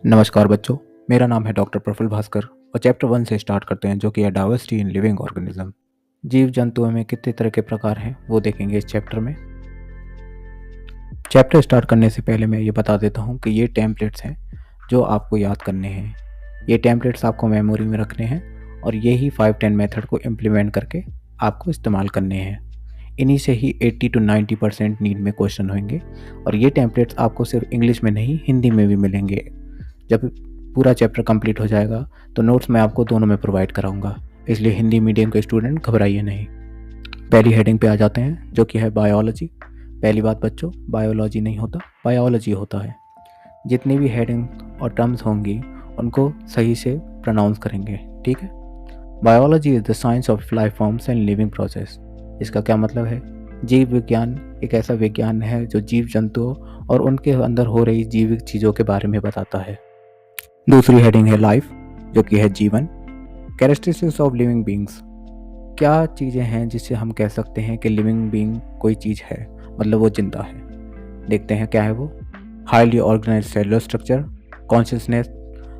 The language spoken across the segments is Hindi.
नमस्कार बच्चों, मेरा नाम है डॉक्टर प्रफुल्ल भास्कर और चैप्टर 1 से स्टार्ट करते हैं जो कि है डाइवर्सिटी इन लिविंग ऑर्गेनिज्म। जीव जंतुओं में कितने तरह के प्रकार हैं वो देखेंगे इस चैप्टर में। चैप्टर स्टार्ट करने से पहले मैं ये बता देता हूँ कि ये टेम्पलेट्स हैं जो आपको याद करने हैं। ये टेम्पलेट्स आपको मेमोरी में रखने हैं और यही 5-10 मेथड को इम्प्लीमेंट करके आपको इस्तेमाल करने हैं। इन्हीं से ही 80 to 90% नीड में क्वेश्चन होंगे और ये टेम्पलेट्स आपको सिर्फ इंग्लिश में नहीं हिंदी में भी मिलेंगे। जब पूरा चैप्टर कंप्लीट हो जाएगा तो नोट्स मैं आपको दोनों में प्रोवाइड कराऊंगा, इसलिए हिंदी मीडियम के स्टूडेंट घबराइए नहीं। पहली हेडिंग पे आ जाते हैं जो कि है बायोलॉजी। पहली बात बच्चों, बायोलॉजी नहीं होता, बायोलॉजी होता है। जितनी भी हेडिंग और टर्म्स होंगी उनको सही से प्रोनाउंस करेंगे, ठीक है। Biology is the science of life forms and living process. इसका क्या मतलब है? जीव विज्ञान एक ऐसा विज्ञान है जो जीव जंतुओं और उनके अंदर हो रही जीवित चीज़ों के बारे में बताता है। दूसरी हेडिंग है लाइफ, जो कि है जीवन। कैरेक्टरिस्टिक्स ऑफ लिविंग बींग्स, क्या चीज़ें हैं जिससे हम कह सकते हैं कि लिविंग बींग कोई चीज़ है, मतलब वो जिंदा है। देखते हैं क्या है वो। Highly organise cellular structure, consciousness,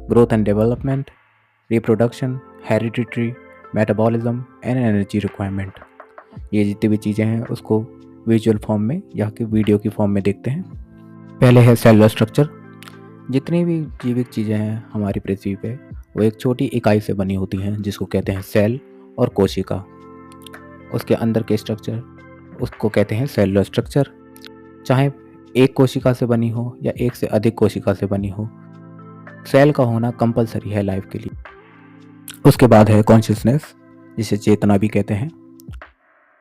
growth and development, reproduction, hereditary, metabolism and energy requirement. ये जितनी भी चीज़ें हैं उसको विजुअल फॉर्म में या कि वीडियो की फॉर्म में देखते हैं। पहले है सेलुलर स्ट्रक्चर। जितनी भी जीवित चीज़ें हैं हमारी पृथ्वी पे वो एक छोटी इकाई से बनी होती हैं जिसको कहते हैं सेल और कोशिका। उसके अंदर के स्ट्रक्चर उसको कहते हैं सेलुलर स्ट्रक्चर। चाहे एक कोशिका से बनी हो या एक से अधिक कोशिका से बनी हो, सेल का होना कंपलसरी है लाइफ के लिए। उसके बाद है कॉन्शियसनेस, जिसे चेतना भी कहते हैं।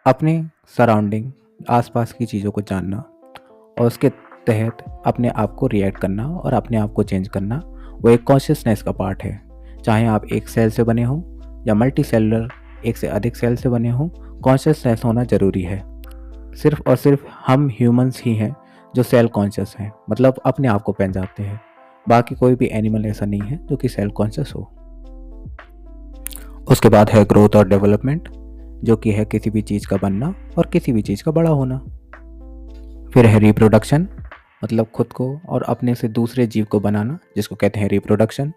अपने सराउंडिंग आसपास की चीज़ों को जानना और उसके तहत अपने आप को रिएक्ट करना और अपने आप को चेंज करना, वो एक कॉन्शियसनेस का पार्ट है। चाहे आप एक सेल से बने हों या मल्टी सेलुलर एक से अधिक सेल से बने हों, कॉन्शियसनेस होना ज़रूरी है। सिर्फ और सिर्फ हम ह्यूमंस ही हैं जो सेल कॉन्शियस हैं, मतलब अपने आप को पहचानते हैं। बाकी कोई भी एनिमल ऐसा नहीं है जो कि सेल कॉन्शियस हो। उसके बाद है ग्रोथ और डेवलपमेंट, जो कि है किसी भी चीज़ का बनना और किसी भी चीज़ का बड़ा होना। फिर है रिप्रोडक्शन, मतलब खुद को और अपने से दूसरे जीव को बनाना, जिसको कहते हैं रिप्रोडक्शन।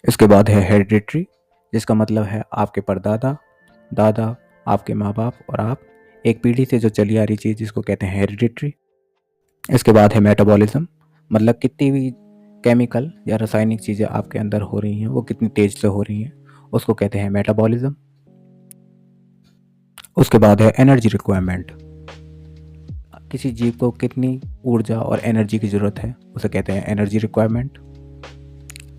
इसके बाद है हेरिडिटरी, जिसका मतलब है आपके परदादा, दादा, आपके माँ बाप और आप, एक पीढ़ी से जो चली आ रही चीज़, जिसको कहते हैं हेरिडिटरी। इसके बाद है मेटाबॉलिज्म, मतलब कितनी भी केमिकल या रासायनिक चीज़ें आपके अंदर हो रही हैं वो कितनी तेज से हो रही हैं, उसको कहते हैं मेटाबॉलिज्म। उसके बाद है एनर्जी रिक्वायरमेंट, किसी जीव को कितनी ऊर्जा और एनर्जी की ज़रूरत है, उसे कहते हैं एनर्जी रिक्वायरमेंट।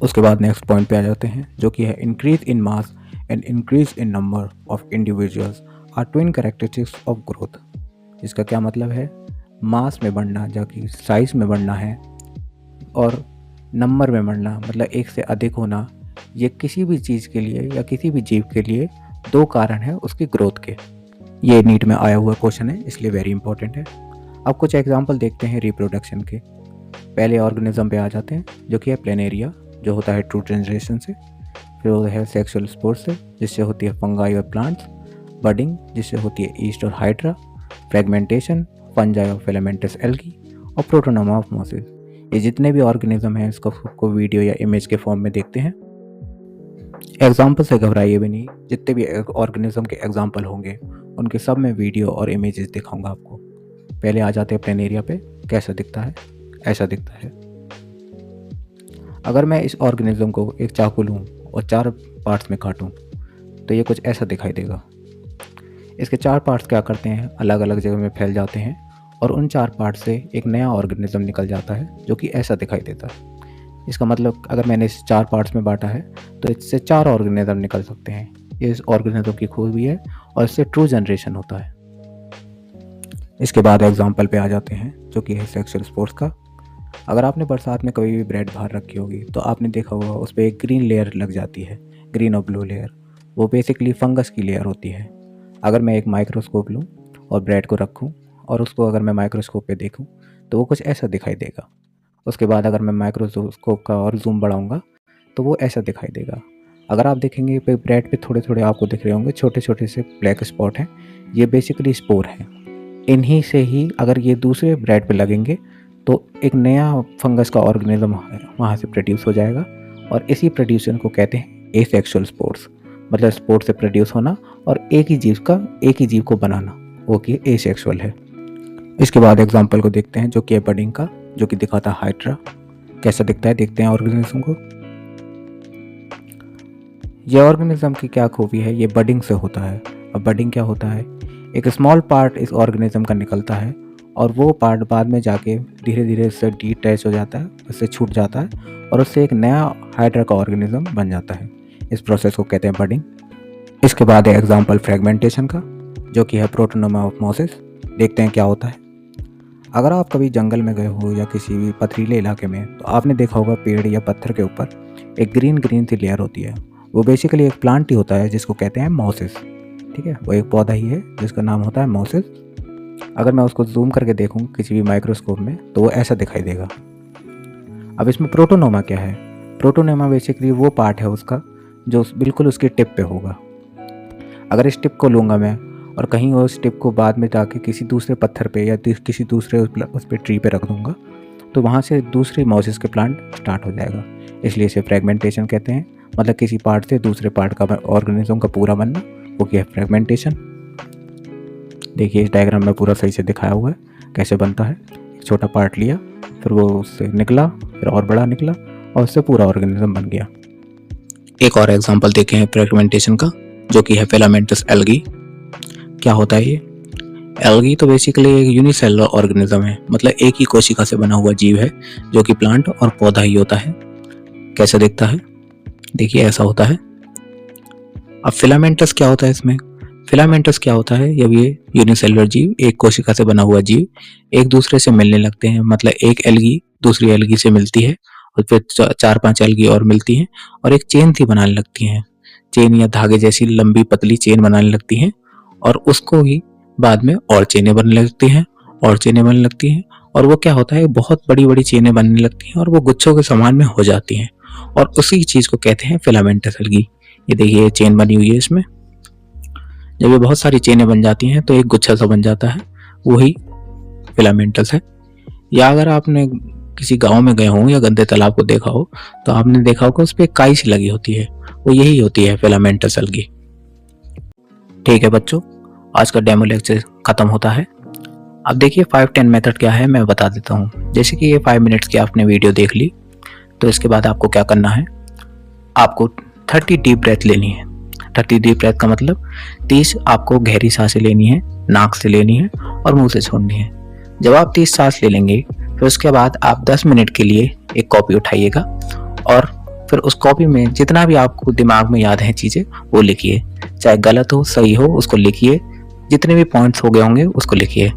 उसके बाद नेक्स्ट पॉइंट पे आ जाते हैं जो कि है increase in mass and increase in number of individuals are twin characteristics of growth. इसका क्या मतलब है? मास में बढ़ना, जबकि साइज में बढ़ना है, और नंबर में बढ़ना मतलब एक से अधिक होना, ये किसी भी चीज़ के लिए या किसी भी जीव के लिए दो कारण है उसकी ग्रोथ के। ये नीट में आया हुआ क्वेश्चन है, इसलिए वेरी इंपॉर्टेंट है। अब कुछ एग्जाम्पल देखते हैं रिप्रोडक्शन के। पहले ऑर्गेनिज्म पे आ जाते हैं जो कि है प्लेनेरिया, जो होता है ट्रू जनरेशन से। फिर वो है सेक्सुअल स्पोर्स से, जिससे होती है फंगाई और प्लांट्स। बडिंग, जिससे होती है ईस्ट और हाइड्रा। फ्रेगमेंटेशन, फंजाई और फिलामेंटस एल्गी। और प्रोटोनोमॉर्फोसिस। ये जितने भी ऑर्गेनिज्म हैं इसको वीडियो या इमेज के फॉर्म में देखते हैं। एग्जाम्पल से घबराइए भी नहीं, जितने भी ऑर्गेनिज्म के एग्जाम्पल होंगे उनके सब में वीडियो और इमेजेस दिखाऊंगा आपको। पहले आ जाते हैं प्लेनेरिया पे। कैसा दिखता है? ऐसा दिखता है। अगर मैं इस ऑर्गेनिज्म को एक चाकू लूँ और 4 पार्ट्स में काटूँ तो ये कुछ ऐसा दिखाई देगा। इसके 4 पार्ट्स क्या करते हैं, अलग अलग जगह में फैल जाते हैं और उन 4 पार्ट से एक नया ऑर्गेनिज्म निकल जाता है जो कि ऐसा दिखाई देता है। इसका मतलब अगर मैंने इस 4 पार्ट्स में बांटा है तो इससे 4 ऑर्गेनिज्म निकल सकते हैं। ये इस ऑर्गेनिज्म की खूबी है और इससे ट्रू जनरेशन होता है। इसके बाद एग्जाम्पल पे आ जाते हैं जो कि है सेक्सुअल स्पोर्ट्स का। अगर आपने बरसात में कभी भी ब्रेड बाहर रखी होगी तो आपने देखा होगा उस पर एक ग्रीन लेयर लग जाती है, ग्रीन और ब्लू लेयर। वो बेसिकली फंगस की लेयर होती है। अगर मैं एक माइक्रोस्कोप लूँ और ब्रेड को रखूँ और उसको अगर मैं माइक्रोस्कोप पे देखूँ तो वो कुछ ऐसा दिखाई देगा। उसके बाद अगर मैं माइक्रोस्कोप का और जूम बढ़ाऊँगा तो वो ऐसा दिखाई देगा। अगर आप देखेंगे ब्रेड पे थोड़े थोड़े आपको दिख रहे होंगे छोटे छोटे से ब्लैक स्पॉट हैं, ये बेसिकली स्पोर हैं। इन्हीं से ही अगर ये दूसरे ब्रेड पे लगेंगे तो एक नया फंगस का ऑर्गेनिज्म वहाँ से प्रोड्यूस हो जाएगा और इसी प्रोड्यूसन को कहते हैं एसेक्सुअल स्पोर्स, मतलब स्पोर्ट से प्रोड्यूस होना और एक ही जीव को बनाना, वो कि एसेक्सुअल है। इसके बाद एग्जाम्पल को देखते हैं जो कि है बडिंग का, जो कि दिखाता है हाइड्रा कैसा दिखता है। देखते हैं ऑर्गेनिज्म को। यह ऑर्गेनिज्म की क्या खूबी है, ये बडिंग से होता है। अब बडिंग क्या होता है, एक स्मॉल पार्ट इस ऑर्गेनिज्म का निकलता है और वो पार्ट बाद में जाके धीरे धीरे इससे डिटैच हो जाता है, उससे छूट जाता है और उससे एक नया हाइड्रा का ऑर्गेनिज्म बन जाता है। इस प्रोसेस को कहते हैं बडिंग। इसके बाद है एग्जाम्पल फ्रेगमेंटेशन का, जो कि है प्रोटोनोमोसिस। देखते हैं क्या होता है। अगर आप कभी जंगल में गए हो या किसी भी पथरीले इलाके में, तो आपने देखा होगा पेड़ या पत्थर के ऊपर एक ग्रीन सी लेयर होती है। वो बेसिकली एक प्लांट ही होता है जिसको कहते हैं मोसिस। ठीक है, वो एक पौधा ही है जिसका नाम होता है मोसिस। अगर मैं उसको जूम करके देखूँ किसी भी माइक्रोस्कोप में तो वो ऐसा दिखाई देगा। अब इसमें प्रोटोनोमा क्या है, प्रोटोनोमा बेसिकली वो पार्ट है उसका जो बिल्कुल उसकी टिप पे होगा। अगर इस टिप को लूँगा मैं और कहीं उस टिप को बाद में जाके किसी दूसरे पत्थर पे या किसी दूसरे उस पे ट्री पे रख दूँगा, तो वहाँ से दूसरे मोसिस के प्लांट स्टार्ट हो जाएगा। इसलिए इसे फ्रेगमेंटेशन कहते हैं, मतलब किसी पार्ट से दूसरे पार्ट का ऑर्गेनिज्म का पूरा बनना, वो क्या है फ्रेगमेंटेशन। देखिए इस डायग्राम में पूरा सही से दिखाया हुआ है कैसे बनता है। एक छोटा पार्ट लिया, फिर वो उससे निकला, फिर और बड़ा निकला और उससे पूरा ऑर्गेनिज्म बन गया। एक और एग्जांपल देखें हैं फ्रेगमेंटेशन का, जो कि है फिलामेंटस एल्गी। क्या होता है ये? एल्गी तो बेसिकली एक यूनिसेलुलर ऑर्गेनिज्म है, मतलब एक ही कोशिका से बना हुआ जीव है जो कि प्लांट और पौधा ही होता है। कैसा दिखता है? देखिए ऐसा होता है। अब फिलामेंटस क्या होता है इसमें? फिलामेंटस क्या होता है, जब ये यूनिसेलुलर जीव, एक कोशिका से बना हुआ जीव, एक दूसरे से मिलने लगते हैं, मतलब एक एल्गी दूसरी एल्गी से मिलती है और फिर 4-5 एल्गी और मिलती हैं और एक चेन सी बनाने लगती हैं। चेन या धागे जैसी लंबी पतली चेन बनाने लगती हैं और उसको ही बाद में और चेनें बनने लगती हैं और चेनें बनने लगती हैं और वो क्या होता है, बहुत बड़ी बड़ी चेनें बनने लगती हैं और वो गुच्छों के समान में हो जाती हैं और उसी चीज को कहते हैं फिलामेंटस एल्गी। ये देखिए चेन बनी हुई है इसमें। जब ये बहुत सारी चेनें बन जाती हैं तो एक गुच्छा सा बन जाता है, वही फिलामेंटस है। या अगर आपने किसी गांव में गए हों या गंदे तालाब को देखा हो तो आपने देखा होगा उस पर काई सी लगी होती है, वो यही होती है फिलामेंटस एल्गी। ठीक है बच्चों, आज का डेमो लेक्चर खत्म होता है। अब देखिए 5-10 मेथड क्या है मैं बता देता हूँ। जैसे कि ये 5 मिनट्स की आपने वीडियो देख ली, तो इसके बाद आपको क्या करना है, आपको 30 डीप ब्रेथ लेनी है। 30 डीप ब्रेथ का मतलब 30 आपको गहरी सांसें लेनी है, नाक से लेनी है और मुंह से छोड़नी है। जब आप 30 सांस ले लेंगे फिर उसके बाद आप 10 मिनट के लिए एक कॉपी उठाइएगा और फिर उस कॉपी में जितना भी आपको दिमाग में याद है चीज़ें वो लिखिए, चाहे गलत हो सही हो उसको लिखिए, जितने भी पॉइंट्स हो गए होंगे उसको लिखिए।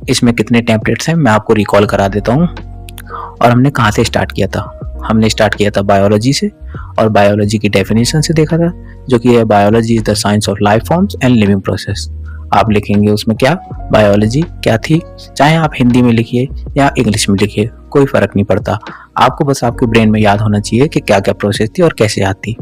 इसमें कितने टेम्पलेट्स हैं मैं आपको रिकॉल करा देता हूँ। और हमने कहाँ से स्टार्ट किया था? हमने स्टार्ट किया था बायोलॉजी से और बायोलॉजी की डेफिनेशन से देखा था, जो कि है biology is the science of life forms and living process. आप लिखेंगे उसमें क्या बायोलॉजी क्या थी, चाहे आप हिंदी में लिखिए या इंग्लिश में लिखिए, कोई फर्क नहीं पड़ता। आपको बस आपके ब्रेन में याद होना चाहिए कि क्या क्या प्रोसेस थी और कैसे याद थी।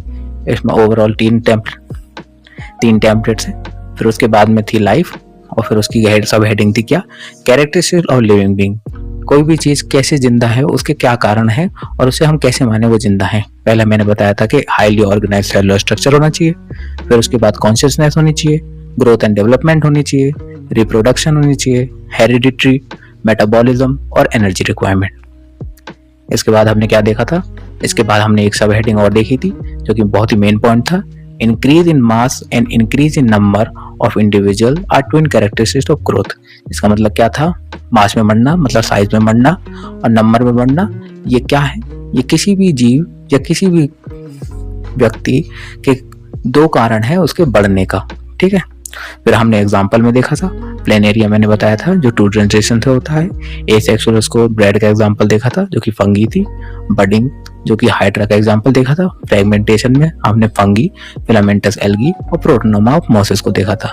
इसमें ओवरऑल 3 टेम्पलेट्स हैं। फिर उसके बाद में थी लाइफ और फिर उसकी सब हेडिंग थी क्या, कैरेक्टरिस्टिक्स ऑफ लिविंग बीइंग। कोई भी चीज कैसे जिंदा है, उसके क्या कारण है और उसे हम कैसे माने वो जिंदा है। पहले मैंने बताया था कि हाईली ऑर्गेनाइज्ड सेलुलर स्ट्रक्चर होना चाहिए, फिर उसके बाद कॉन्शियसनेस होनी चाहिए, ग्रोथ एंड डेवलपमेंट होनी चाहिए, रिप्रोडक्शन होनी चाहिए, हेरिडिटरी, मेटाबॉलिज्म और एनर्जी रिक्वायरमेंट। इसके बाद हमने क्या देखा था, इसके बाद हमने एक सब हेडिंग और देखी थी जो कि बहुत ही मेन पॉइंट था, increase in mass and increase in number of individual are twin characteristics of growth. इसका मतलब क्या था, मास में बढ़ना मतलब साइज में बढ़ना और नंबर में बढ़ना, ये क्या है, ये किसी भी जीव या किसी भी व्यक्ति के 2 कारण है उसके बढ़ने का। ठीक है, फिर हमने एग्जाम्पल में देखा था, प्लेनेरिया मैंने बताया था जो 2 जनरेशन से होता है, एसेक्सुअल उसको ब्रेड का एग्जाम्पल देखा था जो कि फंगी थी, बडिंग जो कि हाइड्रा का एग्जाम्पल देखा था, फ्रेगमेंटेशन में हमने फंगी, फिलामेंटस एल्गी और प्रोटोनोमा ऑफ मोसिस को देखा था।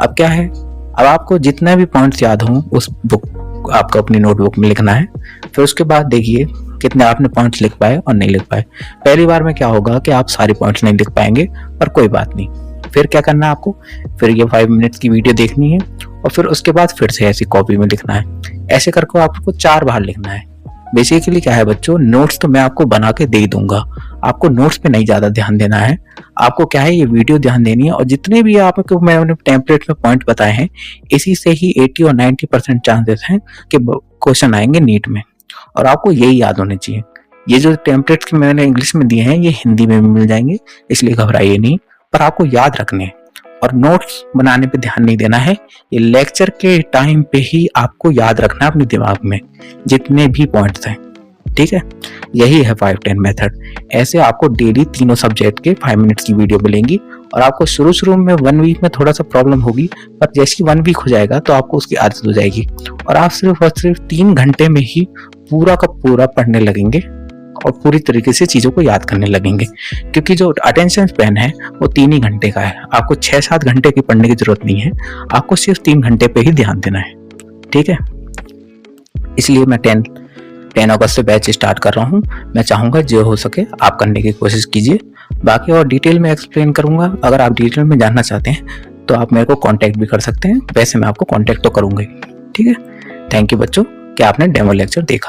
अब क्या है, अब आपको जितने भी पॉइंट्स याद हों उस बुक आपको अपनी नोटबुक में लिखना है। फिर उसके बाद देखिए कितने आपने पॉइंट्स लिख पाए और नहीं लिख पाए। पहली बार में क्या होगा कि आप सारे पॉइंट्स नहीं लिख पाएंगे, पर कोई बात नहीं। फिर क्या करना है आपको, फिर ये 5 मिनट्स की वीडियो देखनी है और फिर उसके बाद फिर से ऐसी कॉपी में लिखना है। ऐसे करके आपको 4 बार लिखना है। बेसिकली क्या है बच्चों, नोट्स तो मैं आपको बना के दे दूंगा, आपको नोट्स पे नहीं ज्यादा ध्यान देना है। आपको क्या है, ये वीडियो ध्यान देनी है, और जितने भी आपको मैंने टेम्पलेट में पॉइंट बताए हैं, इसी से ही 80 और 90% चांसेस हैं कि क्वेश्चन आएंगे नीट में, और आपको यही याद होने चाहिए। ये जो टेम्पलेट्स मैंने इंग्लिश में दिए हैं ये हिंदी में भी मिल जाएंगे, इसलिए घबराइए नहीं, पर आपको याद रखने हैं। और नोट्स बनाने पे ध्यान नहीं देना है, ये लेक्चर के टाइम पे ही आपको याद रखना है अपने दिमाग में जितने भी पॉइंट्स हैं, ठीक है। यही है 5-10 मेथड। ऐसे आपको डेली तीनों सब्जेक्ट के 5 मिनट्स की वीडियो मिलेंगी, और आपको शुरू में 1 वीक में थोड़ा सा प्रॉब्लम होगी, पर जैसे 1 वीक हो जाएगा तो आपको उसकी आदत हो जाएगी, और आप सिर्फ और सिर्फ 3 घंटे में ही पूरा का पूरा पढ़ने लगेंगे और पूरी तरीके से चीजों को याद करने लगेंगे। क्योंकि जो अटेंशन स्पैन है वो 3 ही घंटे का है, आपको 6-7 घंटे की पढ़ने की जरूरत नहीं है, आपको सिर्फ 3 घंटे पे ही ध्यान देना है, ठीक है। इसलिए मैं 10 अगस्त से बैच स्टार्ट कर रहा हूँ। मैं चाहूंगा जो हो सके आप करने की कोशिश कीजिए। बाकी और डिटेल में एक्सप्लेन करूंगा, अगर आप डिटेल में जानना चाहते हैं तो आप मेरे को कांटेक्ट भी कर सकते हैं, वैसे मैं आपको कांटेक्ट तो करूंगा ही, ठीक है। थैंक यू बच्चों कि आपने डेमो लेक्चर देखा।